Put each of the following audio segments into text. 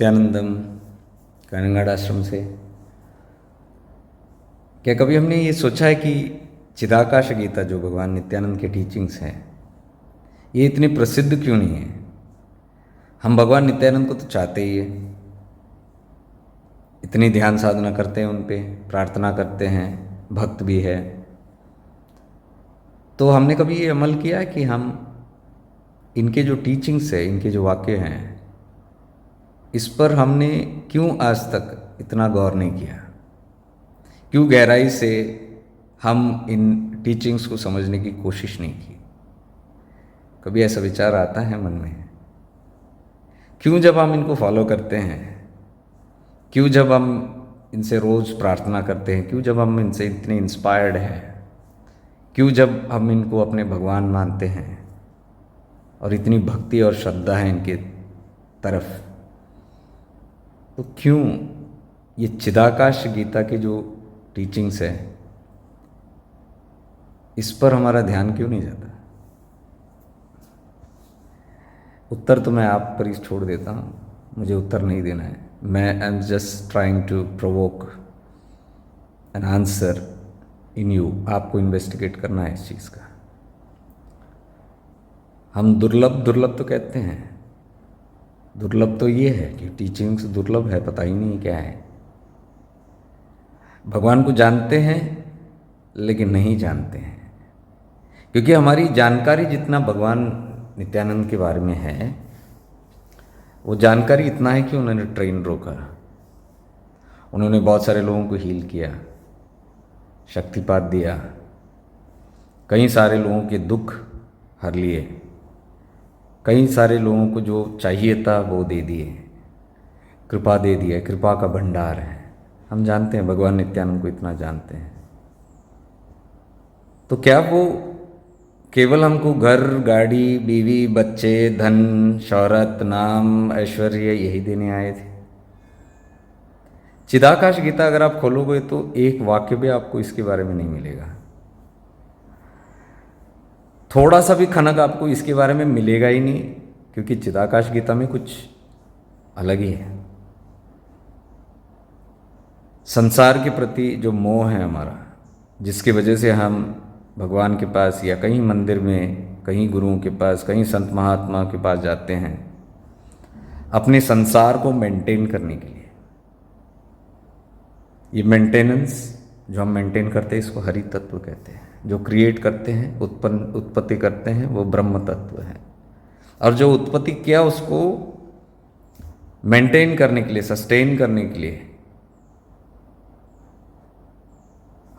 नित्यानंदम कानंगाड़ आश्रम से। क्या कभी हमने ये सोचा है कि चिदाकाश गीता जो भगवान नित्यानंद के टीचिंग्स हैं ये इतनी प्रसिद्ध क्यों नहीं है? हम भगवान नित्यानंद को तो चाहते ही है, इतनी ध्यान साधना करते हैं, उन पे प्रार्थना करते हैं, भक्त भी है। तो हमने कभी ये अमल किया है कि हम इनके जो टीचिंग्स है, इनके जो वाक्य हैं, इस पर हमने क्यों आज तक इतना गौर नहीं किया? क्यों गहराई से हम इन टीचिंग्स को समझने की कोशिश नहीं की? कभी ऐसा विचार आता है मन में? क्यों जब हम इनको फॉलो करते हैं, क्यों जब हम इनसे रोज़ प्रार्थना करते हैं, क्यों जब हम इनसे इतने इंस्पायर्ड हैं, क्यों जब हम इनको अपने भगवान मानते हैं और इतनी भक्ति और श्रद्धा है इनके तरफ, तो क्यों ये चिदाकाश गीता की जो टीचिंग्स है इस पर हमारा ध्यान क्यों नहीं जाता? उत्तर तो मैं आप पर ही छोड़ देता हूँ, मुझे उत्तर नहीं देना है। मैं I am just trying to provoke an answer in you. आपको इन्वेस्टिगेट करना है इस चीज़ का। हम दुर्लभ दुर्लभ तो कहते हैं, दुर्लभ तो ये है कि टीचिंग्स दुर्लभ है, पता ही नहीं क्या है। भगवान को जानते हैं लेकिन नहीं जानते हैं, क्योंकि हमारी जानकारी जितना भगवान नित्यानंद के बारे में है, वो जानकारी इतना है कि उन्होंने ट्रेन रोका, उन्होंने बहुत सारे लोगों को हील किया, शक्तिपात दिया, कई सारे लोगों के दुख हर लिए, कई सारे लोगों को जो चाहिए था वो दे दिए, कृपा दे दिया, कृपा का भंडार है। हम जानते हैं, भगवान नित्यानंद को इतना जानते हैं। तो क्या वो केवल हमको घर, गाड़ी, बीवी, बच्चे, धन, शौहरत, नाम, ऐश्वर्य यही देने आए थे? चिदाकाश गीता अगर आप खोलोगे तो एक वाक्य भी आपको इसके बारे में नहीं मिलेगा, थोड़ा सा भी खनक आपको इसके बारे में मिलेगा ही नहीं, क्योंकि चिदाकाश गीता में कुछ अलग ही है। संसार के प्रति जो मोह है हमारा, जिसकी वजह से हम भगवान के पास या कहीं मंदिर में, कहीं गुरुओं के पास, कहीं संत महात्मा के पास जाते हैं अपने संसार को मेंटेन करने के लिए। ये मेंटेनेंस जो हम मेंटेन करते हैं इसको हरि तत्व कहते हैं। जो क्रिएट करते हैं, उत्पत्ति करते हैं, वो ब्रह्म तत्व है। और जो उत्पत्ति किया उसको मेंटेन करने के लिए, सस्टेन करने के लिए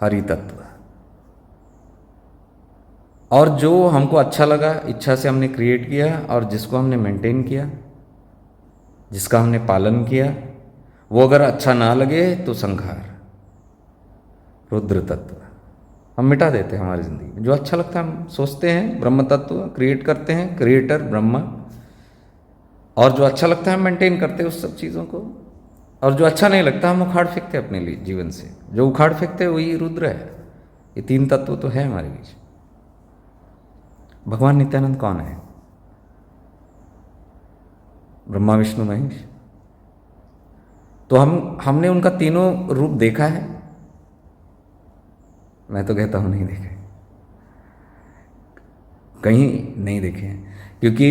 हरि तत्व। और जो हमको अच्छा लगा, इच्छा से हमने क्रिएट किया, और जिसको हमने मेंटेन किया, जिसका हमने पालन किया, वो अगर अच्छा ना लगे तो संहार, रुद्र तत्व। हम मिटा देते हैं हमारी ज़िंदगी में। जो अच्छा लगता है हम सोचते हैं ब्रह्म तत्व, क्रिएट करते हैं, क्रिएटर ब्रह्मा, और जो अच्छा लगता है हम मेंटेन करते हैं उस सब चीज़ों को, और जो अच्छा नहीं लगता हम उखाड़ फेंकते हैं अपने लिए जीवन से। जो उखाड़ फेंकते हैं वही रुद्र है। ये तीन तत्व तो है हमारे बीच। भगवान नित्यानंद कौन है? ब्रह्मा विष्णु महेश। तो हमने उनका तीनों रूप देखा है? मैं तो कहता हूं नहीं देखे, कहीं नहीं देखे हैं। क्योंकि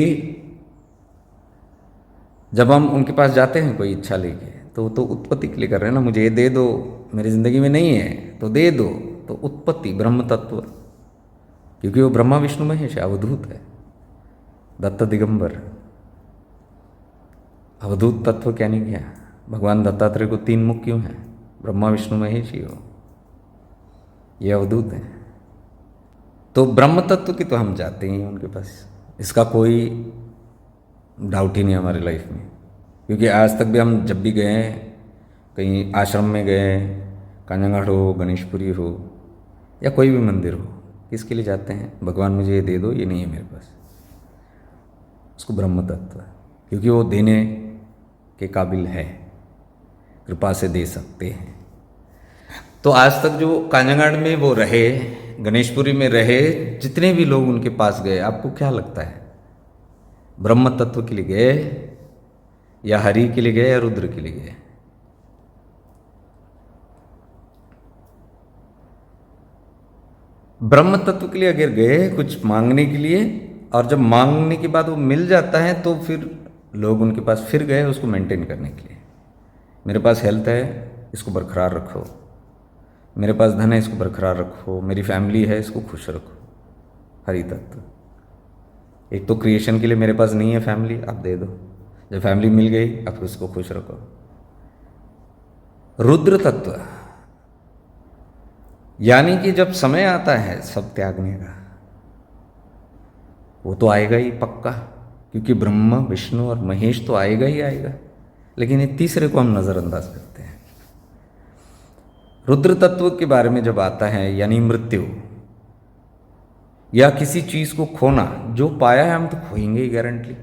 जब हम उनके पास जाते हैं कोई इच्छा लेके, तो उत्पत्ति के लिए कर रहे हैं ना, मुझे ये दे दो, मेरी ज़िंदगी में नहीं है तो दे दो। तो उत्पत्ति ब्रह्म तत्व, क्योंकि वो ब्रह्मा विष्णु महेश है, अवधूत है, दत्त दिगंबर। अवधूत तत्व क्या नहीं किया? भगवान दत्तात्रेय को तीन मुख क्यों है? ब्रह्मा विष्णु महेश ही हो, ये अवधूत है। तो ब्रह्म तत्व की तो हम जाते ही हैं उनके पास, इसका कोई डाउट ही नहीं हमारी लाइफ में। क्योंकि आज तक भी हम जब भी गए, कहीं आश्रम में गए, कांजंगाड़ हो, गणेशपुरी हो, या कोई भी मंदिर हो, किसके लिए जाते हैं? भगवान मुझे ये दे दो, ये नहीं है मेरे पास। उसको ब्रह्म तत्व, क्योंकि वो देने के काबिल है, कृपा से दे सकते हैं। तो आज तक जो कांजंगाड़ में वो रहे, गणेशपुरी में रहे, जितने भी लोग उनके पास गए, आपको क्या लगता है? ब्रह्म तत्व के लिए गए या हरि के लिए गए या रुद्र के लिए गए? ब्रह्म तत्व के लिए अगर गए कुछ मांगने के लिए, और जब मांगने के बाद वो मिल जाता है तो फिर लोग उनके पास फिर गए उसको मेंटेन करने के लिए। मेरे पास हेल्थ है, इसको बरकरार रखो। मेरे पास धन है, इसको बरकरार रखो। मेरी फैमिली है, इसको खुश रखो। हरि तत्व। एक तो क्रिएशन के लिए मेरे पास नहीं है फैमिली, आप दे दो। जब फैमिली मिल गई, अब उसको खुश रखो। रुद्र तत्व, यानी कि जब समय आता है सब त्यागने का, वो तो आएगा ही पक्का, क्योंकि ब्रह्मा विष्णु और महेश तो आएगा ही आएगा। लेकिन ये तीसरे को हम नजरअंदाज करते हैं। रुद्र तत्व के बारे में जब आता है, यानी मृत्यु या किसी चीज को खोना, जो पाया है हम तो खोएंगे ही गारंटी।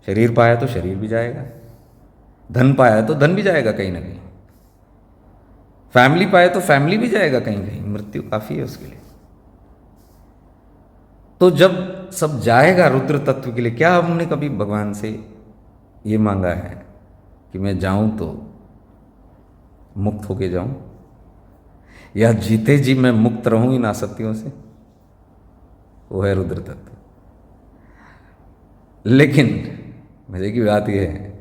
शरीर पाया तो शरीर भी जाएगा, धन पाया तो धन भी जाएगा कहीं ना कहीं, फैमिली पाया तो फैमिली भी जाएगा कहीं कहीं, मृत्यु काफी है उसके लिए। तो जब सब जाएगा रुद्र तत्व के लिए, क्या हमने कभी भगवान से ये मांगा है कि मैं जाऊं तो मुक्त होके जाऊं, या जीते जी मैं मुक्त रहूं इन आसक्तियों से? वो है रुद्र तत्व। लेकिन मजे की बात यह है,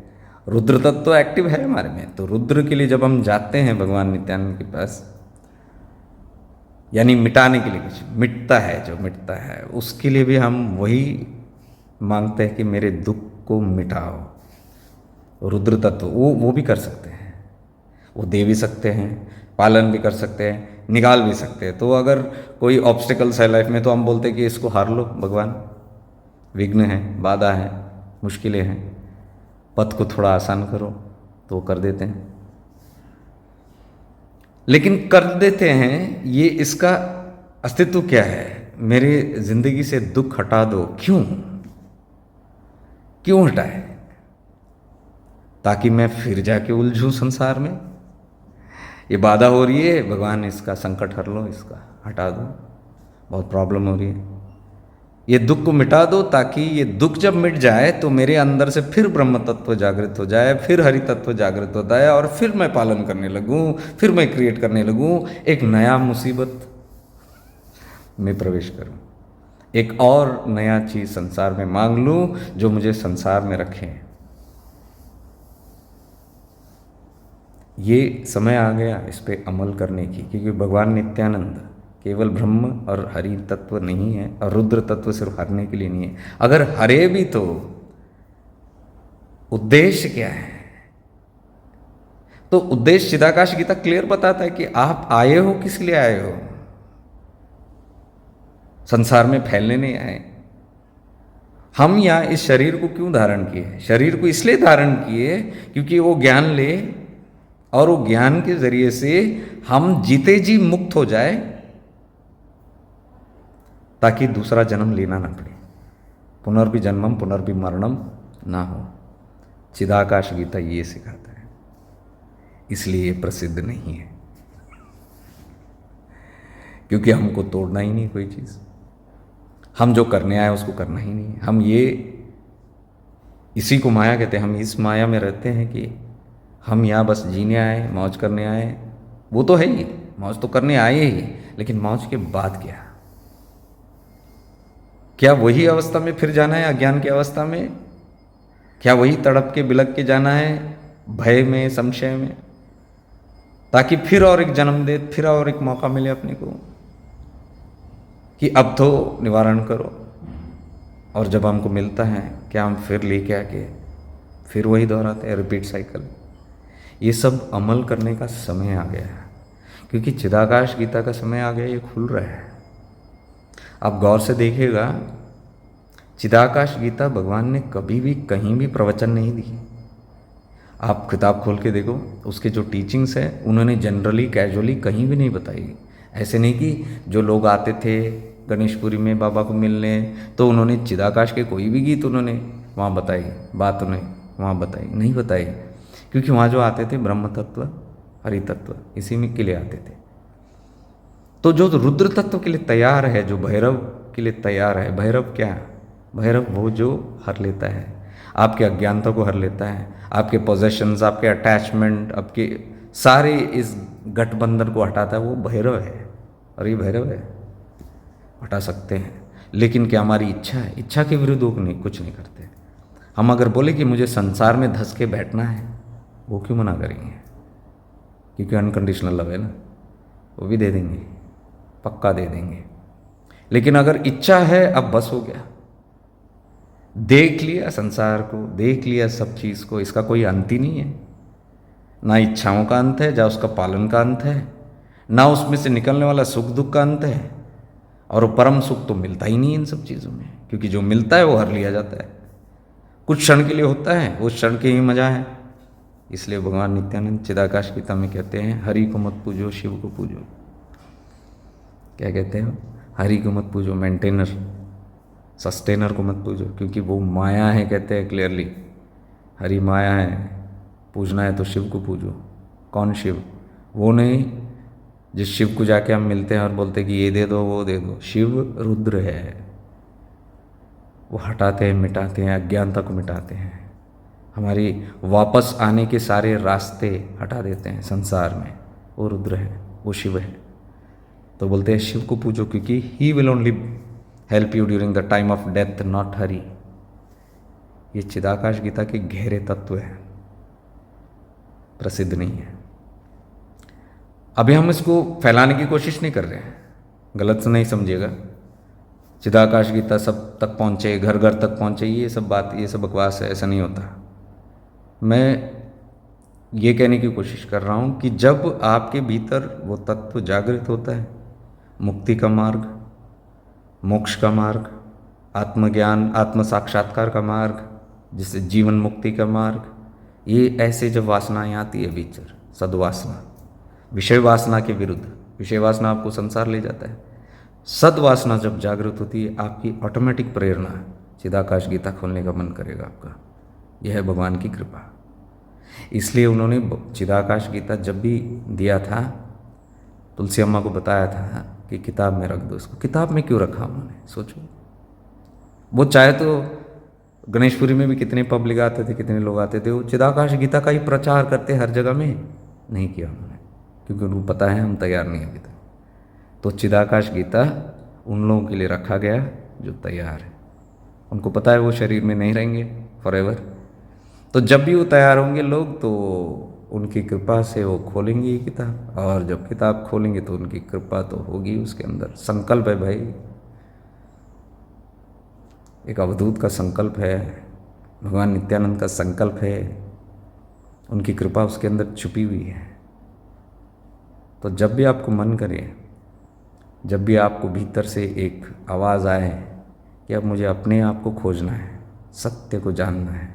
रुद्र तत्व तो एक्टिव है हमारे में। तो रुद्र के लिए जब हम जाते हैं भगवान नित्यानंद के पास, यानी मिटाने के लिए, कुछ मिटता है, जो मिटता है उसके लिए भी हम वही मांगते हैं कि मेरे दुख को मिटाओ। रुद्र तत्व वो भी कर सकते हैं, वो दे भी सकते हैं, पालन भी कर सकते हैं, निकाल भी सकते हैं। तो अगर कोई ऑब्स्टिकल्स है लाइफ में तो हम बोलते हैं कि इसको हार लो भगवान, विघ्न है, बाधा है, मुश्किलें हैं, पथ को थोड़ा आसान करो, तो कर देते हैं। लेकिन कर देते हैं, ये इसका अस्तित्व क्या है? मेरे जिंदगी से दुख हटा दो। क्यों हटाए? ताकि मैं फिर जाके उलझूं संसार में। ये बाधा हो रही है, भगवान इसका संकट हर लो, इसका हटा दो, बहुत प्रॉब्लम हो रही है, ये दुख को मिटा दो, ताकि ये दुख जब मिट जाए तो मेरे अंदर से फिर ब्रह्म तत्व जागृत हो जाए, फिर हरि तत्व जागृत होता है, और फिर मैं पालन करने लगूं, फिर मैं क्रिएट करने लगूं, एक नया मुसीबत में प्रवेश करूं, एक और नया चीज संसार में मांग लूं जो मुझे संसार में रखे। ये समय आ गया इस पे अमल करने की, क्योंकि भगवान नित्यानंद केवल ब्रह्म और हरि तत्व नहीं है, और रुद्र तत्व सिर्फ हरने के लिए नहीं है। अगर हरे भी तो उद्देश्य क्या है? तो उद्देश्य चिदाकाश गीता क्लियर बताता है कि आप आए हो, किस लिए आए हो? संसार में फैलने नहीं आए। हम यहां इस शरीर को क्यों धारण किए? शरीर को इसलिए धारण किए क्योंकि वो ज्ञान ले, और वो ज्ञान के जरिए से हम जीते जी मुक्त हो जाए, ताकि दूसरा जन्म लेना ना पड़े, पुनर्भी जन्मम पुनर्भी मरणम ना हो। चिदाकाश गीता ये सिखाता है, इसलिए ये प्रसिद्ध नहीं है, क्योंकि हमको तोड़ना ही नहीं कोई चीज, हम जो करने आए उसको करना ही नहीं। हम ये इसी को माया कहते हैं। हम इस माया में रहते हैं कि हम यहाँ बस जीने आए, मौज करने आए। वो तो है ही, मौज तो करने आए ही, लेकिन मौज के बाद क्या वही अवस्था में फिर जाना है? अज्ञान की अवस्था में? क्या वही तड़प के बिलक के जाना है, भय में, संशय में, ताकि फिर और एक जन्म दे, फिर और एक मौका मिले अपने को कि अब तो निवारण करो? और जब हमको मिलता है, क्या हम फिर लेके आके फिर वही दोहराते हैं, रिपीट साइकिल। ये सब अमल करने का समय आ गया है, क्योंकि चिदाकाश गीता का समय आ गया, ये खुल रहा है। आप गौर से देखिएगा, चिदाकाश गीता भगवान ने कभी भी कहीं भी प्रवचन नहीं दी। आप किताब खोल के देखो, उसके जो टीचिंग्स है उन्होंने जनरली कैजुअली कहीं भी नहीं बताई। ऐसे नहीं कि जो लोग आते थे गणेशपुरी में बाबा को मिलने, तो उन्होंने चिदाकाश के कोई भी गीत उन्होंने वहाँ बताई, बात उन्हें वहाँ बताई, नहीं बताई। क्योंकि वहाँ जो आते थे ब्रह्म तत्व, हरि तत्व, इसी में के लिए आते थे। तो जो रुद्र तत्व के लिए तैयार है, जो भैरव के लिए तैयार है, भैरव क्या है? भैरव वो जो हर लेता है। आपके अज्ञानता को हर लेता है, आपके पोजेशंस, आपके अटैचमेंट, आपके सारे इस गठबंधन को हटाता है। वो भैरव है, और ये भैरव है, हटा सकते हैं। लेकिन क्या हमारी इच्छा है? इच्छा के विरुद्ध वो नहीं, कुछ नहीं करते। हम अगर बोले कि मुझे संसार में धंस के बैठना है, वो क्यों मना करेंगे? क्योंकि अनकंडीशनल लव है ना, वो भी दे देंगे, पक्का दे देंगे। लेकिन अगर इच्छा है, अब बस हो गया, देख लिया संसार को, देख लिया सब चीज़ को, इसका कोई अंत ही नहीं है। ना इच्छाओं का अंत है, ना उसका पालन का अंत है, ना उसमें से निकलने वाला सुख दुख का अंत है। और वो परम सुख तो मिलता ही नहीं इन सब चीज़ों में, क्योंकि जो मिलता है वो हर लिया जाता है। कुछ क्षण के लिए होता है, उस क्षण के ही मजा है। इसलिए भगवान नित्यानंद चिदाकाश गीता में कहते हैं, हरि को मत पूजो, शिव को पूजो। क्या कहते हैं? हरि को मत पूजो, मेंटेनर, सस्टेनर को मत पूजो, क्योंकि वो माया है। कहते हैं क्लियरली, हरि माया है, पूजना है तो शिव को पूजो। कौन शिव? वो नहीं जिस शिव को जाके हम मिलते हैं और बोलते हैं कि ये दे दो, वो दे दो। शिव रुद्र है, वो हटाते हैं, मिटाते हैं, अज्ञानता को मिटाते हैं, हमारी वापस आने के सारे रास्ते हटा देते हैं संसार में। वो रुद्र है, वो शिव है। तो बोलते हैं शिव को पूजो, क्योंकि he will only help you during the time of death, not Hari. ये चिदाकाश गीता के गहरे तत्व हैं, प्रसिद्ध नहीं है। अभी हम इसको फैलाने की कोशिश नहीं कर रहे हैं, गलत से नहीं समझिएगा। चिदाकाश गीता सब तक पहुँचे, घर घर तक पहुँचे, ये सब बात, ये सब बकवास है, ऐसा नहीं होता। मैं ये कहने की कोशिश कर रहा हूँ कि जब आपके भीतर वो तत्व जागृत होता है, मुक्ति का मार्ग, मोक्ष का मार्ग, आत्मज्ञान, आत्म साक्षात्कार का मार्ग, जिससे जीवन मुक्ति का मार्ग, ये ऐसे जब वासनाएं आती है भीतर, सद्वासना, विषय वासना के विरुद्ध, विषय वासना आपको संसार ले जाता है। सद्वासना जब जागृत होती है, आपकी ऑटोमेटिक प्रेरणा चिदाकाश गीता खोलने का मन करेगा आपका। यह है भगवान की कृपा। इसलिए उन्होंने चिदाकाश गीता जब भी दिया था, तुलसी अम्मा को बताया था कि किताब में रख दो इसको। किताब में क्यों रखा उन्होंने? सोचो, वो चाहे तो गणेशपुरी में भी कितने पब्लिक आते थे, कितने लोग आते थे, वो चिदाकाश गीता का ही प्रचार करते हर जगह में। नहीं किया उन्होंने, क्योंकि उनको पता है हम तैयार नहीं अभी तक। तो चिदाकाश गीता उन लोगों के लिए रखा गया जो तैयार है। उनको पता है वो शरीर में नहीं रहेंगे फॉरएवर, तो जब भी वो तैयार होंगे लोग, तो उनकी कृपा से वो खोलेंगे ये किताब, और जब किताब खोलेंगे तो उनकी कृपा तो होगी। उसके अंदर संकल्प है भाई, एक अवधूत का संकल्प है, भगवान नित्यानंद का संकल्प है, उनकी कृपा उसके अंदर छुपी हुई है। तो जब भी आपको मन करे, जब भी आपको भीतर से एक आवाज़ आए कि अब मुझे अपने आप को खोजना है, सत्य को जानना है,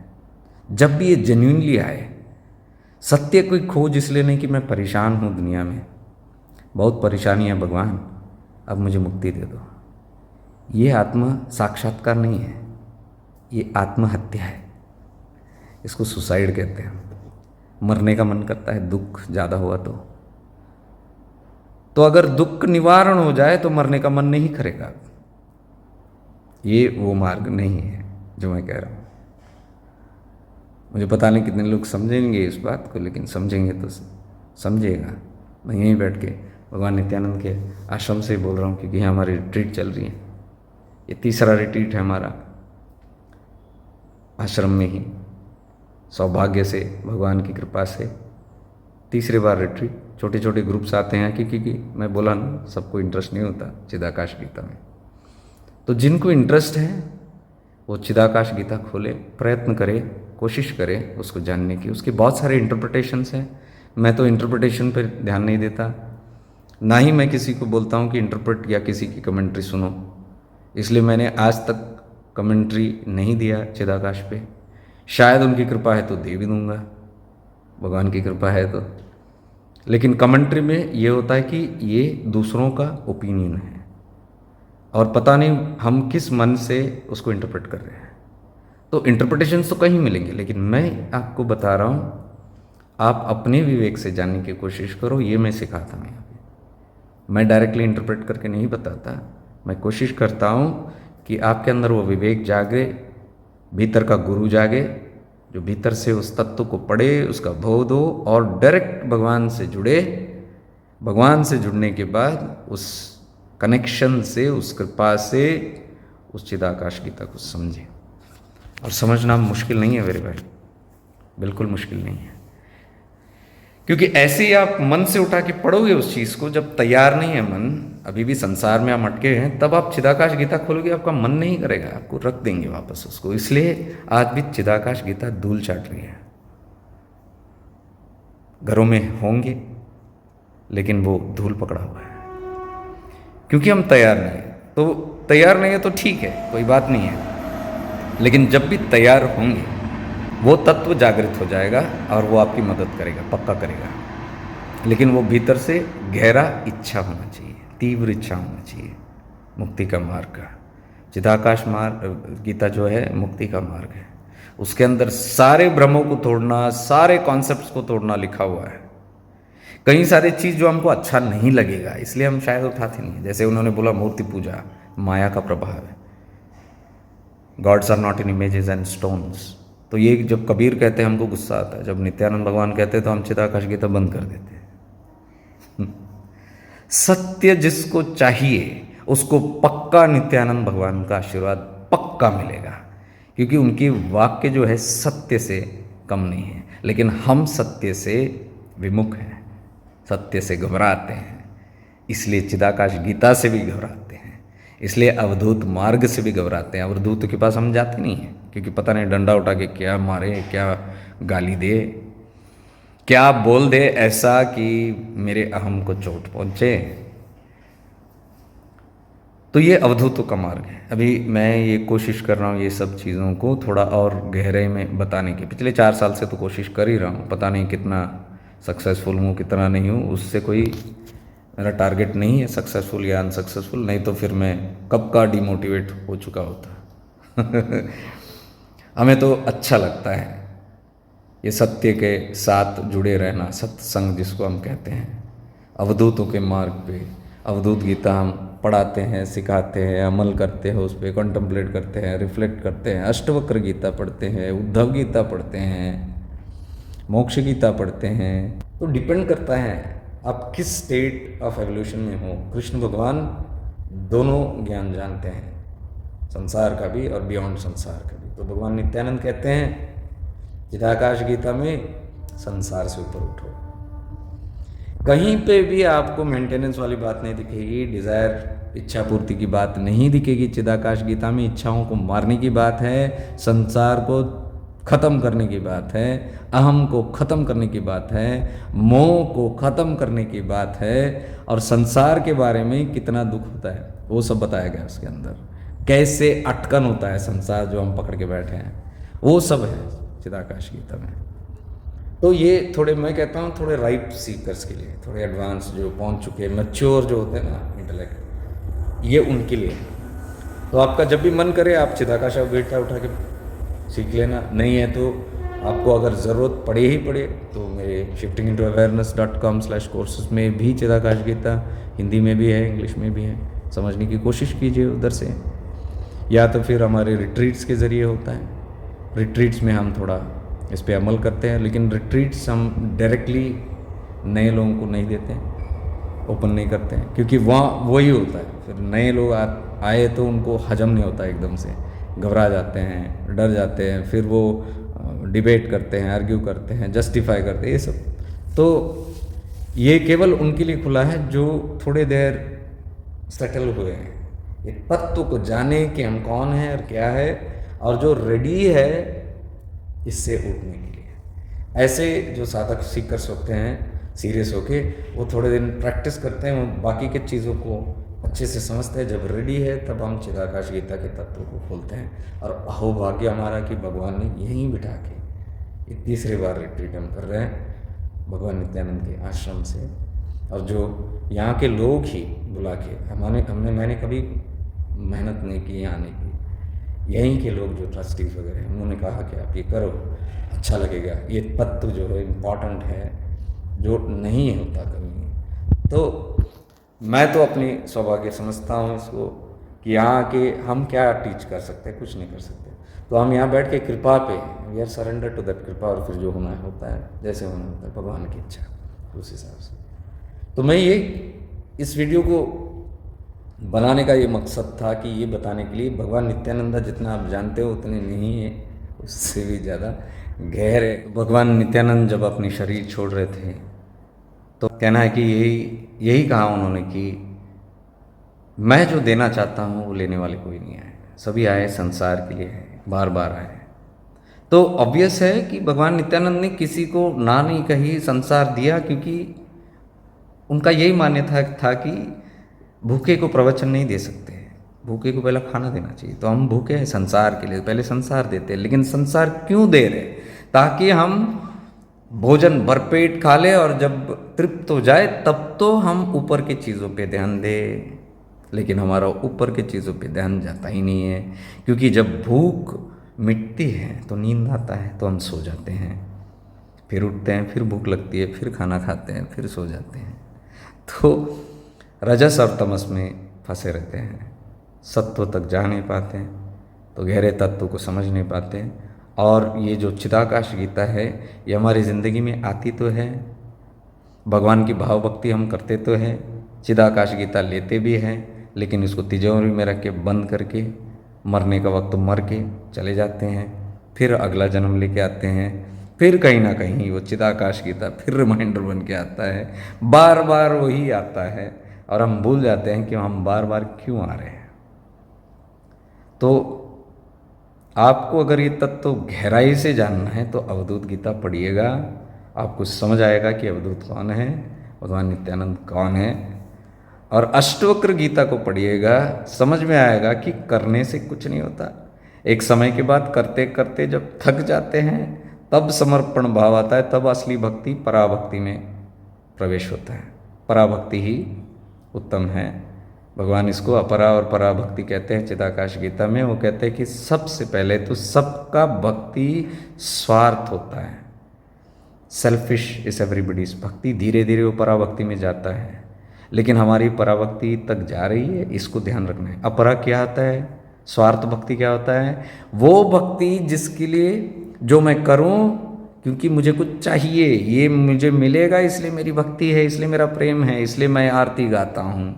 जब भी ये जेन्युइनली आए, सत्य की खोज इसलिए नहीं कि मैं परेशान हूँ, दुनिया में बहुत परेशानी है भगवान, अब मुझे मुक्ति दे दो, ये आत्म साक्षात्कार नहीं है, ये आत्महत्या है। इसको सुसाइड कहते हैं। मरने का मन करता है दुख ज़्यादा हुआ तो अगर दुख निवारण हो जाए तो मरने का मन नहीं करेगा। ये वो मार्ग नहीं है जो मैं कह रहा हूँ। मुझे पता नहीं कितने लोग समझेंगे इस बात को, लेकिन समझेंगे तो समझिएगा। मैं यहीं बैठ के भगवान नित्यानंद के आश्रम से बोल रहा हूँ, क्योंकि यहाँ हमारी रिट्रीट चल रही है। ये तीसरा रिट्रीट है हमारा आश्रम में ही, सौभाग्य से भगवान की कृपा से तीसरी बार रिट्रीट। छोटे छोटे ग्रुप्स आते हैं, क्योंकि मैं बोला ना, सबको इंटरेस्ट नहीं होता चिदाकाश गीता में। तो जिनको इंटरेस्ट है वो चिदाकाश गीता खोले, प्रयत्न करे, कोशिश करे उसको जानने की। उसके बहुत सारे इंटरप्रिटेशंस हैं। मैं तो इंटरप्रिटेशन पर ध्यान नहीं देता, ना ही मैं किसी को बोलता हूँ कि इंटरप्रेट या किसी की कमेंट्री सुनो। इसलिए मैंने आज तक कमेंट्री नहीं दिया चिदाकाश पे। शायद उनकी कृपा है तो दे भी दूँगा, भगवान की कृपा है तो। लेकिन कमेंट्री में ये होता है कि ये दूसरों का ओपिनियन है, और पता नहीं हम किस मन से उसको इंटरप्रेट कर रहे हैं। तो इंटरप्रिटेशन तो कहीं मिलेंगे, लेकिन मैं आपको बता रहा हूँ, आप अपने विवेक से जानने की कोशिश करो। ये मैं सिखाता हूँ यहाँ पे। मैं डायरेक्टली इंटरप्रेट करके नहीं बताता, मैं कोशिश करता हूँ कि आपके अंदर वो विवेक जागे भीतर का गुरु जागे, जो भीतर से उस तत्व को पढ़े, उसका बोध हो और डायरेक्ट भगवान से जुड़े। भगवान से जुड़ने के बाद उस कनेक्शन से, उस कृपा से उस चिदाकाश गीता को समझे। और समझना मुश्किल नहीं है मेरे भाई, बिल्कुल मुश्किल नहीं है, क्योंकि ऐसे ही आप मन से उठा के पढ़ोगे उस चीज़ को। जब तैयार नहीं है मन, अभी भी संसार में आप अटके हैं, तब आप चिदाकाश गीता खोलोगे, आपका मन नहीं करेगा, आपको रख देंगे वापस उसको। इसलिए आज भी चिदाकाश गीता धूल चाट रही है। घरों में होंगे लेकिन वो धूल पकड़ा हुआ है, क्योंकि हम तैयार नहीं है। तो तैयार नहीं है तो ठीक है, कोई बात नहीं है, लेकिन जब भी तैयार होंगे वो तत्व जागृत हो जाएगा और वो आपकी मदद करेगा, पक्का करेगा। लेकिन वो भीतर से गहरा इच्छा होना चाहिए, तीव्र इच्छा होना चाहिए। मुक्ति का मार्ग का चिदाकाश मार्ग गीता जो है मुक्ति का मार्ग है। उसके अंदर सारे भ्रमों को तोड़ना, सारे कॉन्सेप्ट्स को तोड़ना लिखा हुआ है। कई सारी चीज़ जो हमको अच्छा नहीं लगेगा, इसलिए हम शायद उठाते नहीं। जैसे उन्होंने बोला मूर्ति पूजा माया का प्रभाव है, gods are not in images and stones. तो ये जब कबीर कहते हैं हमको गुस्सा आता है, जब नित्यानंद भगवान कहते हैं तो हम चिदाकाश गीता बंद कर देते हैं। सत्य जिसको चाहिए उसको पक्का नित्यानंद भगवान का आशीर्वाद पक्का मिलेगा, क्योंकि उनकी वाक्य जो है सत्य से कम नहीं है। लेकिन हम सत्य से विमुख हैं, सत्य से घबराते हैं, इसलिए चिदाकाश गीता से भी घबराते हैं, इसलिए अवधूत मार्ग से भी घबराते हैं। अवधूत के पास हम जाते नहीं हैं, क्योंकि पता नहीं डंडा उठा के क्या मारे, क्या गाली दे, क्या बोल दे ऐसा कि मेरे अहम को चोट पहुंचे। तो ये अवधूतों का मार्ग है। अभी मैं ये कोशिश कर रहा हूँ ये सब चीज़ों को थोड़ा और गहरे में बताने की। पिछले 4 साल से तो कोशिश कर ही रहा हूँ, पता नहीं कितना सक्सेसफुल हूँ कितना नहीं हूँ, उससे कोई मेरा टारगेट नहीं है सक्सेसफुल या अनसक्सेसफुल, नहीं तो फिर मैं कब का डिमोटिवेट हो चुका होता। हमें तो अच्छा लगता है ये सत्य के साथ जुड़े रहना, सत्संग जिसको हम कहते हैं। अवधूतों के मार्ग पे अवधूत गीता हम पढ़ाते हैं, सिखाते हैं, अमल करते हैं, उस पर कॉन्टम्पलेट करते हैं, रिफ्लेक्ट करते हैं। अष्टवक्र गीता पढ़ते हैं, उद्धव गीता पढ़ते हैं, मोक्ष गीता पढ़ते हैं। तो डिपेंड करता है आप किस स्टेट ऑफ एवोल्यूशन में हो। कृष्ण भगवान दोनों ज्ञान जानते हैं, संसार का भी और बियॉन्ड संसार का भी। तो भगवान नित्यानंद कहते हैं चिदाकाश गीता में, संसार से ऊपर उठो। कहीं पे भी आपको मेंटेनेंस वाली बात नहीं दिखेगी, डिज़ायर इच्छा पूर्ति की बात नहीं दिखेगी। चिदाकाश गीता में इच्छाओं को मारने की बात है, संसार को ख़त्म करने की बात है, अहम को ख़त्म करने की बात है, मोह को ख़त्म करने की बात है, और संसार के बारे में कितना दुख होता है वो सब बताया गया उसके अंदर। कैसे अटकन होता है संसार जो हम पकड़ के बैठे हैं, वो सब है चिदाकाश गीता में। तो ये थोड़े, मैं कहता हूँ थोड़े राइट सीकर्स के लिए, थोड़े एडवांस जो पहुँच चुके, मैच्योर जो होते हैं ना इंटेलेक्ट, ये उनके लिए। तो आपका जब भी मन करे आप चिदाकाश गीता उठा के सीख लेना। नहीं है तो आपको अगर ज़रूरत पड़े ही पड़े तो मेरे shiftingintoawareness.com/courses में भी चिदाकाश गीता हिंदी में भी है, इंग्लिश में भी है, समझने की कोशिश कीजिए उधर से। या तो फिर हमारे रिट्रीट्स के ज़रिए होता है, रिट्रीट्स में हम थोड़ा इस पे अमल करते हैं, लेकिन रिट्रीट्स हम डायरेक्टली नए लोगों को नहीं देते हैं, ओपन नहीं करते हैं, क्योंकि वहाँ वही होता है, फिर नए लोग आए तो उनको हजम नहीं होता, एकदम से घबरा जाते हैं, डर जाते हैं, फिर वो डिबेट करते हैं, आर्ग्यू करते हैं, जस्टिफाई करते हैं, ये सब। तो ये केवल उनके लिए खुला है जो थोड़े देर सेटल हुए हैं, ये तत्व को जाने कि हम कौन हैं और क्या है, और जो रेडी है इससे उठने के लिए। ऐसे जो साधक सीकर्स होते हैं सीरियस होके, वो थोड़े दिन प्रैक्टिस करते हैं, वो बाकी के चीज़ों को अच्छे से समझते हैं। जब रेडी है तब हम चिदाकाश गीता के तत्व को खोलते हैं। और अहोभाग्य हमारा कि भगवान ने यहीं बिठा के ये तीसरी बार रिट्रीट हम कर रहे हैं भगवान नित्यानंद के आश्रम से। और जो यहाँ के लोग ही बुला के मैंने कभी मेहनत नहीं की आने की, यहीं के लोग जो ट्रस्टीज वगैरह हैं उन्होंने कहा कि आप ये करो, अच्छा लगेगा, ये तत्व जो है इम्पॉर्टेंट है, जो नहीं होता कभी। तो मैं तो अपनी सौभाग्य समझता हूँ इसको कि यहाँ के हम क्या टीच कर सकते हैं, कुछ नहीं कर सकते। तो हम यहाँ बैठ के कृपा पे we are surrender to that कृपा, और फिर जो होना होता है, जैसे होना होता है भगवान की इच्छा, उस हिसाब से। तो मैं ये इस वीडियो को बनाने का ये मकसद था कि ये बताने के लिए भगवान नित्यानंदा जितना आप जानते हो उतने नहीं है, उससे भी ज़्यादा गहरे। भगवान नित्यानंद जब अपनी शरीर छोड़ रहे थे तो कहना है कि यही कहा उन्होंने कि मैं जो देना चाहता हूँ वो लेने वाले कोई नहीं आए, सभी आए संसार के लिए है, बार बार आए। तो ऑब्वियस है कि भगवान नित्यानंद ने किसी को ना नहीं कही, संसार दिया, क्योंकि उनका यही मान्यता था कि भूखे को प्रवचन नहीं दे सकते, भूखे को पहले खाना देना चाहिए। तो हम भूखे हैं संसार के लिए, पहले संसार देते हैं। लेकिन संसार क्यों दे रहे? ताकि हम भोजन भरपेट खा ले और जब तृप्त हो जाए तब तो हम ऊपर की चीज़ों पे ध्यान दें। लेकिन हमारा ऊपर की चीज़ों पे ध्यान जाता ही नहीं है, क्योंकि जब भूख मिटती है तो नींद आता है, तो हम सो जाते हैं, फिर उठते हैं, फिर भूख लगती है, फिर खाना खाते हैं, फिर सो जाते हैं। तो रजस और तमस में फंसे रहते हैं, सत्व तक जा नहीं पाते, तो गहरे तत्व को समझ नहीं पाते। और ये जो चिदाकाश गीता है ये हमारी ज़िंदगी में आती तो है, भगवान की भाव भक्ति हम करते तो हैं, चिदाकाश गीता लेते भी हैं, लेकिन इसको तिजोरी में रख के बंद करके मरने का वक्त मर के चले जाते हैं, फिर अगला जन्म लेके आते हैं, फिर कहीं ना कहीं वो चिदाकाश गीता फिर रिमाइंडर बन के आता है, बार बार वही आता है, और हम भूल जाते हैं कि हम बार बार क्यों आ रहे हैं। तो आपको अगर ये तत्व गहराई से जानना है तो अवधूत गीता पढ़िएगा, आपको समझ आएगा कि अवधूत कौन है, भगवान नित्यानंद कौन है। और अष्टवक्र गीता को पढ़िएगा, समझ में आएगा कि करने से कुछ नहीं होता। एक समय के बाद करते करते जब थक जाते हैं तब समर्पण भाव आता है, तब असली भक्ति पराभक्ति में प्रवेश होता है। पराभक्ति ही उत्तम है, भगवान इसको अपरा और पराभक्ति कहते हैं। चिदाकाश गीता में वो कहते हैं कि सबसे पहले तो सबका भक्ति स्वार्थ होता है, सेल्फिश इज एवरीबडीज। भक्ति धीरे धीरे वो पराभक्ति में जाता है, लेकिन हमारी पराभक्ति तक जा रही है, इसको ध्यान रखना है। अपरा क्या होता है, स्वार्थ भक्ति क्या होता है? वो भक्ति जिसके लिए जो मैं करूं क्योंकि मुझे कुछ चाहिए, ये मुझे मिलेगा इसलिए मेरी भक्ति है, इसलिए मेरा प्रेम है, इसलिए मैं आरती गाता हूँ,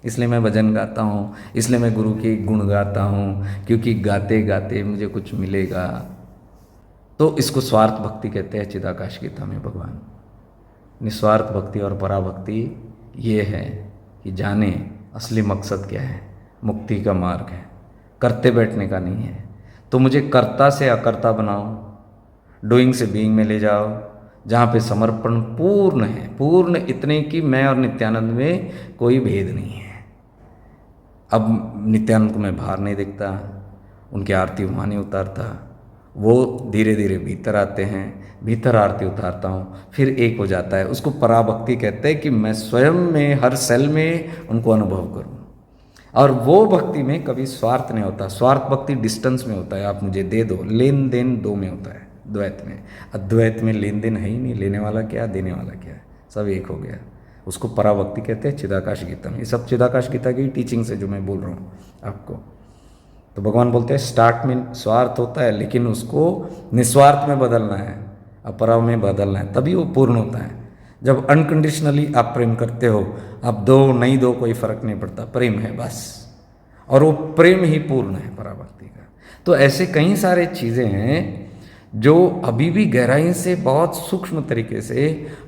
इसलिए मैं भजन गाता हूँ, इसलिए मैं गुरु के गुण गाता हूँ, क्योंकि गाते गाते मुझे कुछ मिलेगा। तो इसको स्वार्थ भक्ति कहते हैं चिदाकाश गीता में भगवान। निस्वार्थ भक्ति और पराभक्ति ये है कि जाने असली मकसद क्या है, मुक्ति का मार्ग है, करते बैठने का नहीं है। तो मुझे कर्ता से अकर्ता बनाओ, डूइंग से बीइंग में ले जाओ, जहाँ पे समर्पण पूर्ण है, पूर्ण इतने कि मैं और नित्यानंद में कोई भेद नहीं है। अब नित्यानंद को मैं बाहर नहीं देखता, उनकी आरती वहाँ नहीं उतारता, वो धीरे धीरे भीतर आते हैं, भीतर आरती उतारता हूँ, फिर एक हो जाता है। उसको पराभक्ति कहते हैं कि मैं स्वयं में हर सेल में उनको अनुभव करूँ। और वो भक्ति में कभी स्वार्थ नहीं होता। स्वार्थ भक्ति डिस्टेंस में होता है, आप मुझे दे दो, लेन देन दो में होता है। द्वैत में, अद्वैत में लेन देन है ही नहीं, लेने वाला क्या देने वाला क्या है, सब एक हो गया। उसको पराभक्ति कहते हैं चिदाकाश गीता में। ये सब चिदाकाश गीता की टीचिंग से जो मैं बोल रहा हूँ आपको। तो भगवान बोलते हैं स्टार्ट में स्वार्थ होता है, लेकिन उसको निस्वार्थ में बदलना है, अपरा में बदलना है, तभी वो पूर्ण होता है। जब अनकंडीशनली आप प्रेम करते हो, आप दो नहीं दो कोई फर्क नहीं पड़ता, प्रेम है बस, और वो प्रेम ही पूर्ण है पराभक्ति का। तो ऐसे कई सारे चीज़ें हैं जो अभी भी गहराई से बहुत सूक्ष्म तरीके से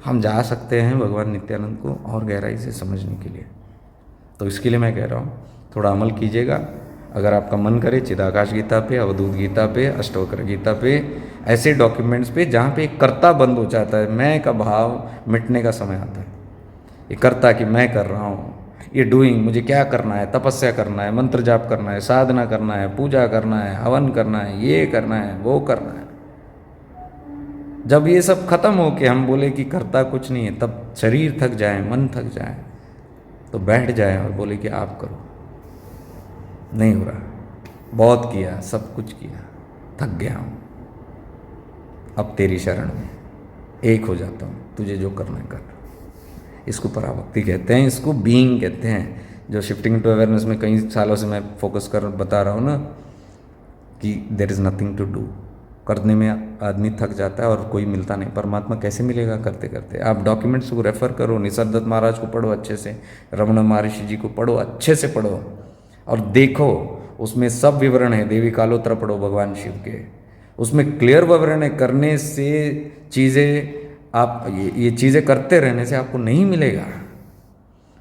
हम जा सकते हैं भगवान नित्यानंद को और गहराई से समझने के लिए। तो इसके लिए मैं कह रहा हूँ थोड़ा अमल कीजिएगा। अगर आपका मन करे चिदाकाश गीता पे, अवधूत गीता पे, अष्टवक्र गीता पे, ऐसे डॉक्यूमेंट्स पे जहाँ पे कर्ता बंद हो जाता है, मैं का भाव मिटने का समय आता है। ये कर्ता कि मैं कर रहा हूँ, ये डूइंग मुझे क्या करना है, तपस्या करना है, मंत्र जाप करना है, साधना करना है, पूजा करना है, हवन करना है, ये करना है, वो करना है। जब ये सब खत्म हो के हम बोले कि करता कुछ नहीं है, तब शरीर थक जाए, मन थक जाए, तो बैठ जाए और बोले कि आप करो। नहीं हो रहा, बहुत किया, सब कुछ किया, थक गया हूँ, अब तेरी शरण में एक हो जाता हूँ, तुझे जो करना है कर। इसको पराभक्ति कहते हैं, इसको बीइंग कहते हैं। जो शिफ्टिंग टू अवेयरनेस में कई सालों से मैं फोकस कर बता रहा हूँ ना, कि there is nothing to do. करने में आदमी थक जाता है और कोई मिलता नहीं। परमात्मा कैसे मिलेगा करते करते? आप डॉक्यूमेंट्स को रेफ़र करो, निसर्गदत्त महाराज को पढ़ो अच्छे से, रमण महर्षि जी को पढ़ो, अच्छे से पढ़ो और देखो, उसमें सब विवरण है। देवी कालोत्र पढ़ो भगवान शिव के, उसमें क्लियर विवरण है। करने से चीज़ें, आप ये चीज़ें करते रहने से आपको नहीं मिलेगा।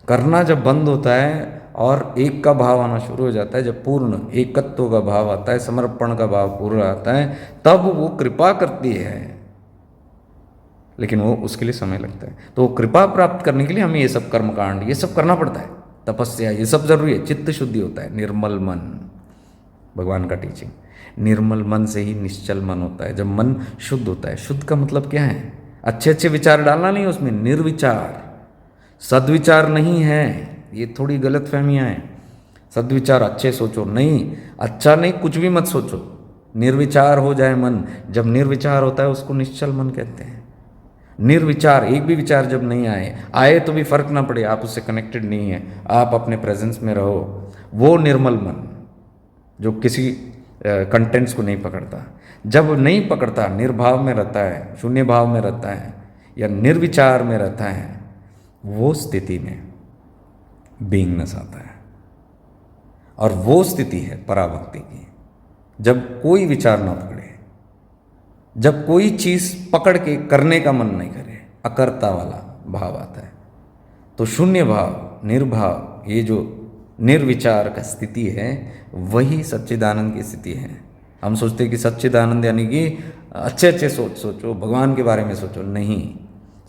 करना जब बंद होता है और एक का भाव आना शुरू हो जाता है, जब पूर्ण एकत्व का भाव आता है, समर्पण का भाव पूरा आता है, तब वो कृपा करती है। लेकिन वो उसके लिए समय लगता है। तो कृपा प्राप्त करने के लिए हमें ये सब कर्मकांड, ये सब करना पड़ता है, तपस्या, ये सब जरूरी है। चित्त शुद्धि होता है, निर्मल मन, भगवान का टीचिंग, निर्मल मन से ही निश्चल मन होता है। जब मन शुद्ध होता है, शुद्ध का मतलब क्या है? अच्छे अच्छे विचार डालना नहीं उसमें, निर्विचार, सद्विचार नहीं है। ये थोड़ी गलत फहमियाँ हैं। सद्विचार, अच्छे सोचो नहीं, अच्छा नहीं कुछ भी मत सोचो, निर्विचार हो जाए मन। जब निर्विचार होता है उसको निश्चल मन कहते हैं। निर्विचार, एक भी विचार जब नहीं आए तो भी फर्क ना पड़े, आप उससे कनेक्टेड नहीं है, आप अपने प्रेजेंस में रहो, वो निर्मल मन जो किसी कंटेंट्स को नहीं पकड़ता। जब नहीं पकड़ता, निर्भाव में रहता है, शून्य भाव में रहता है या निर्विचार में रहता है, वो स्थिति में बीइंगनेस आता है। और वो स्थिति है पराभक्ति की, जब कोई विचार ना पकड़े, जब कोई चीज़ पकड़ के करने का मन नहीं करे, अकर्ता वाला भाव आता है। तो शून्य भाव, निर्भाव, ये जो निर्विचार का स्थिति है, वही सच्चिदानंद की स्थिति है। हम सोचते हैं कि सच्चिदानंद यानी कि अच्छे अच्छे सोचो, भगवान के बारे में सोचो। नहीं,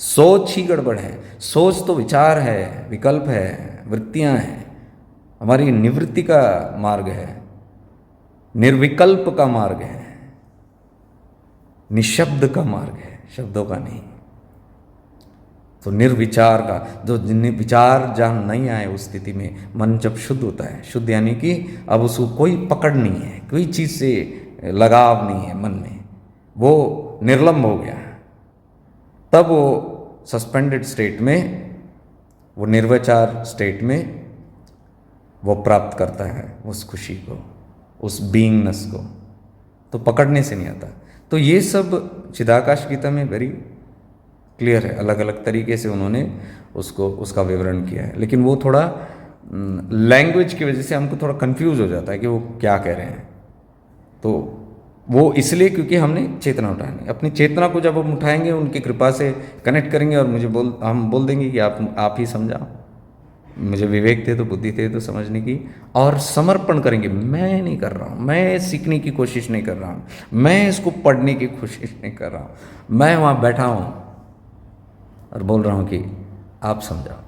सोच ही गड़बड़ है। सोच तो विचार है, विकल्प है, वृत्तियां हैं, हमारी निवृत्ति का मार्ग है, निर्विकल्प का मार्ग है, निशब्द का मार्ग है, शब्दों का नहीं। तो निर्विचार का, जो विचार जहाँ नहीं आए उस स्थिति में मन जब शुद्ध होता है, शुद्ध यानी कि अब उसको कोई पकड़ नहीं है, कोई चीज़ से लगाव नहीं है मन में, वो निर्लम्ब हो गया, तब वो सस्पेंडेड स्टेट में, वो निर्विचार स्टेट में वो प्राप्त करता है उस खुशी को, उस बीइंगनेस को। तो पकड़ने से नहीं आता। तो ये सब चिदाकाश गीता में वेरी क्लियर है, अलग अलग तरीके से उन्होंने उसको, उसका विवरण किया है। लेकिन वो थोड़ा लैंग्वेज की वजह से हमको थोड़ा कंफ्यूज हो जाता है कि वो क्या कह रहे हैं। तो वो इसलिए क्योंकि हमने चेतना उठानी, अपनी चेतना को जब हम उठाएंगे, उनकी कृपा से कनेक्ट करेंगे और हम बोल देंगे कि आप ही समझाओ, मुझे विवेक थे तो, बुद्धि थे तो समझने की, और समर्पण करेंगे। मैं नहीं कर रहा हूँ, मैं सीखने की कोशिश नहीं कर रहा हूँ, मैं इसको पढ़ने की कोशिश नहीं कर रहा हूँ, मैं वहाँ बैठा हूँ और बोल रहा हूँ कि आप समझाओ।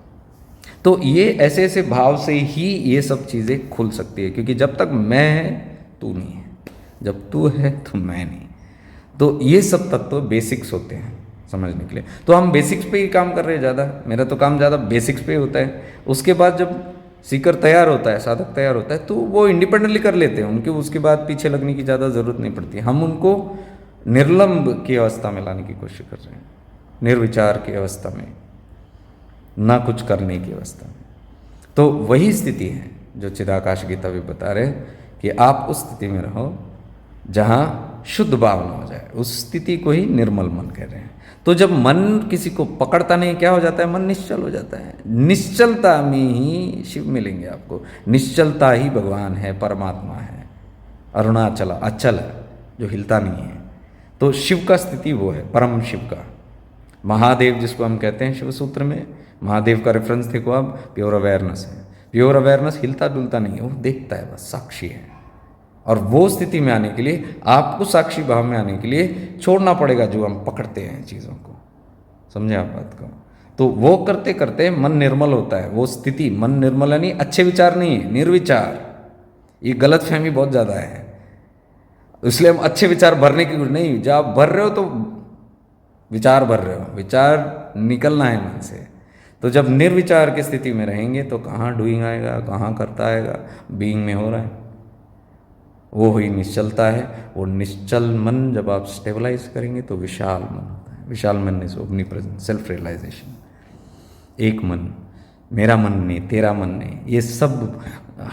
तो ये ऐसे ऐसे भाव से ही ये सब चीज़ें खुल सकती है, क्योंकि जब तक मैं है तू नहीं है, जब तू है तो मैं नहीं। तो ये सब तत्व बेसिक्स होते हैं समझने के लिए। तो हम बेसिक्स पे ही काम कर रहे हैं ज़्यादा, मेरा तो काम ज़्यादा बेसिक्स पे होता है। उसके बाद जब सीकर तैयार होता है, साधक तैयार होता है, तो वो इंडिपेंडेंटली कर लेते हैं, उनके उसके बाद पीछे लगने की ज़्यादा ज़रूरत नहीं पड़ती। हम उनको निर्लम्ब की अवस्था में लाने की कोशिश कर रहे हैं, निर्विचार की अवस्था में, ना कुछ करने की अवस्था में। तो वही स्थिति है जो चिदाकाश गीता भी बता रहे कि आप उस स्थिति में रहो जहाँ शुद्ध भावना हो जाए, उस स्थिति को ही निर्मल मन कह रहे हैं। तो जब मन किसी को पकड़ता नहीं, क्या हो जाता है? मन निश्चल हो जाता है। निश्चलता में ही शिव मिलेंगे आपको, निश्चलता ही भगवान है, परमात्मा है, अरुणाचल, अचल, जो हिलता नहीं है। तो शिव का स्थिति वो है, परम शिव का। महादेव जिसको हम कहते हैं शिव सूत्र में, महादेव का रेफरेंस देखो आप, प्योर अवेयरनेस है। प्योर अवेयरनेस हिलता डुलता नहीं है, वो देखता है बस, साक्षी है। और वो स्थिति में आने के लिए आपको साक्षी भाव में आने के लिए छोड़ना पड़ेगा जो हम पकड़ते हैं चीज़ों को। समझे आप बात को? तो वो करते करते मन निर्मल होता है। वो स्थिति, मन निर्मल यानी अच्छे विचार नहीं है, निर्विचार। ये गलत फहमी बहुत ज़्यादा है, इसलिए हम अच्छे विचार भरने की नहीं, जब आप भर रहे हो तो विचार भर रहे हो, विचार निकलना है मन से। तो जब निर्विचार की स्थिति में रहेंगे तो कहाँ डूइंग आएगा, कहाँ करता आएगा, बीइंग में हो रहा है। वो ही निश्चलता है। वो निश्चल मन जब आप स्टेबलाइज करेंगे तो विशाल मन होता है। विशाल मन is omnipresent, self realization. एक मन, मेरा मन नहीं, तेरा मन नहीं, ये सब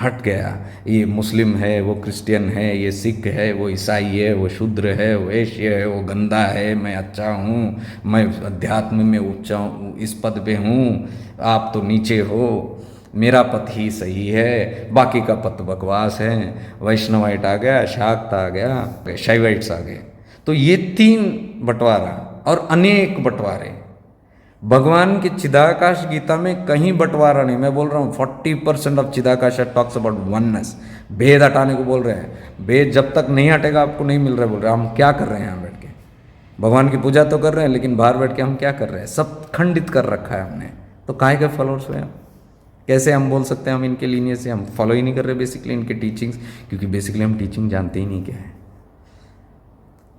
हट गया, ये मुस्लिम है, वो क्रिश्चियन है, ये सिख है, वो ईसाई है, वो शूद्र है, वो वैश्य है, वो गंदा है, मैं अच्छा हूँ, मैं अध्यात्म में ऊंचा हूँ, इस पद पे हूँ, आप तो नीचे हो, मेरा पथ ही सही है, बाकी का पथ बकवास है। वैष्णवाइट आ गया, शाक्त आ गया, शैवाइट्स आ गए। तो ये 3 बंटवारा और अनेक बंटवारे। भगवान की चिदाकाश गीता में कहीं बंटवारा नहीं। मैं बोल रहा हूँ 40% ऑफ चिदाकाश टॉक्स अबाउट वननेस। भेद हटाने को बोल रहे हैं। भेद जब तक नहीं हटेगा आपको नहीं मिल रहा है, बोल रहे हैं। हम क्या कर रहे हैं यहाँ बैठ के? भगवान की पूजा तो कर रहे हैं, लेकिन बाहर बैठ के हम क्या कर रहे हैं? सब खंडित कर रखा है हमने। तो काहे के फॉलोअर्स हुए हम? कैसे हम बोल सकते हैं हम इनके लीनियज से? हम फॉलो ही नहीं कर रहे बेसिकली इनके टीचिंग्स, क्योंकि बेसिकली हम टीचिंग जानते ही नहीं क्या है।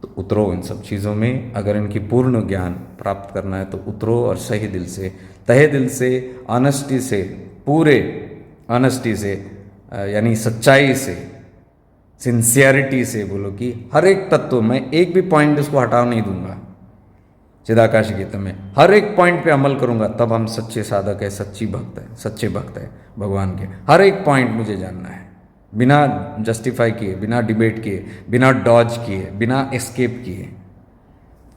तो उतरो इन सब चीज़ों में। अगर इनकी पूर्ण ज्ञान प्राप्त करना है तो उतरो, और सही दिल से, तहे दिल से, ऑनेस्टी से, पूरे ऑनेस्टी से, यानी सच्चाई से, सिंसियरिटी से बोलो कि हर एक तत्व में एक भी पॉइंट इसको हटाव नहीं दूंगा। चिदाकाश गीता में हर एक पॉइंट पे अमल करूंगा, तब हम सच्चे साधक है, सच्ची भक्त है, सच्चे भक्त है भगवान के। हर एक पॉइंट मुझे जानना है, बिना जस्टिफाई किए, बिना डिबेट किए, बिना डॉज किए, बिना एस्केप किए,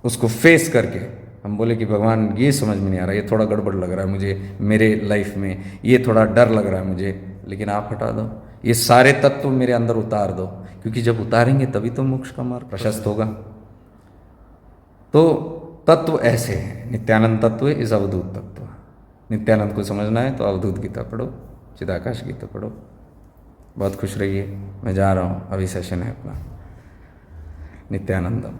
उसको फेस करके हम बोले कि भगवान ये समझ में नहीं आ रहा, ये थोड़ा गड़बड़ लग रहा है मुझे मेरे लाइफ में, ये थोड़ा डर लग रहा है मुझे, लेकिन आप हटा दो, ये सारे तत्व मेरे अंदर उतार दो, क्योंकि जब उतारेंगे तभी तो मोक्ष का मार्ग प्रशस्त होगा। तो तत्व ऐसे हैं। नित्यानंद तत्व इस अवधूत तत्व। नित्यानंद को समझना है तो अवधूत गीता पढ़ो, चिदाकाश गीता पढ़ो। बहुत खुश रहिए। मैं जा रहा हूँ, अभी सेशन है अपना। नित्यानंदम।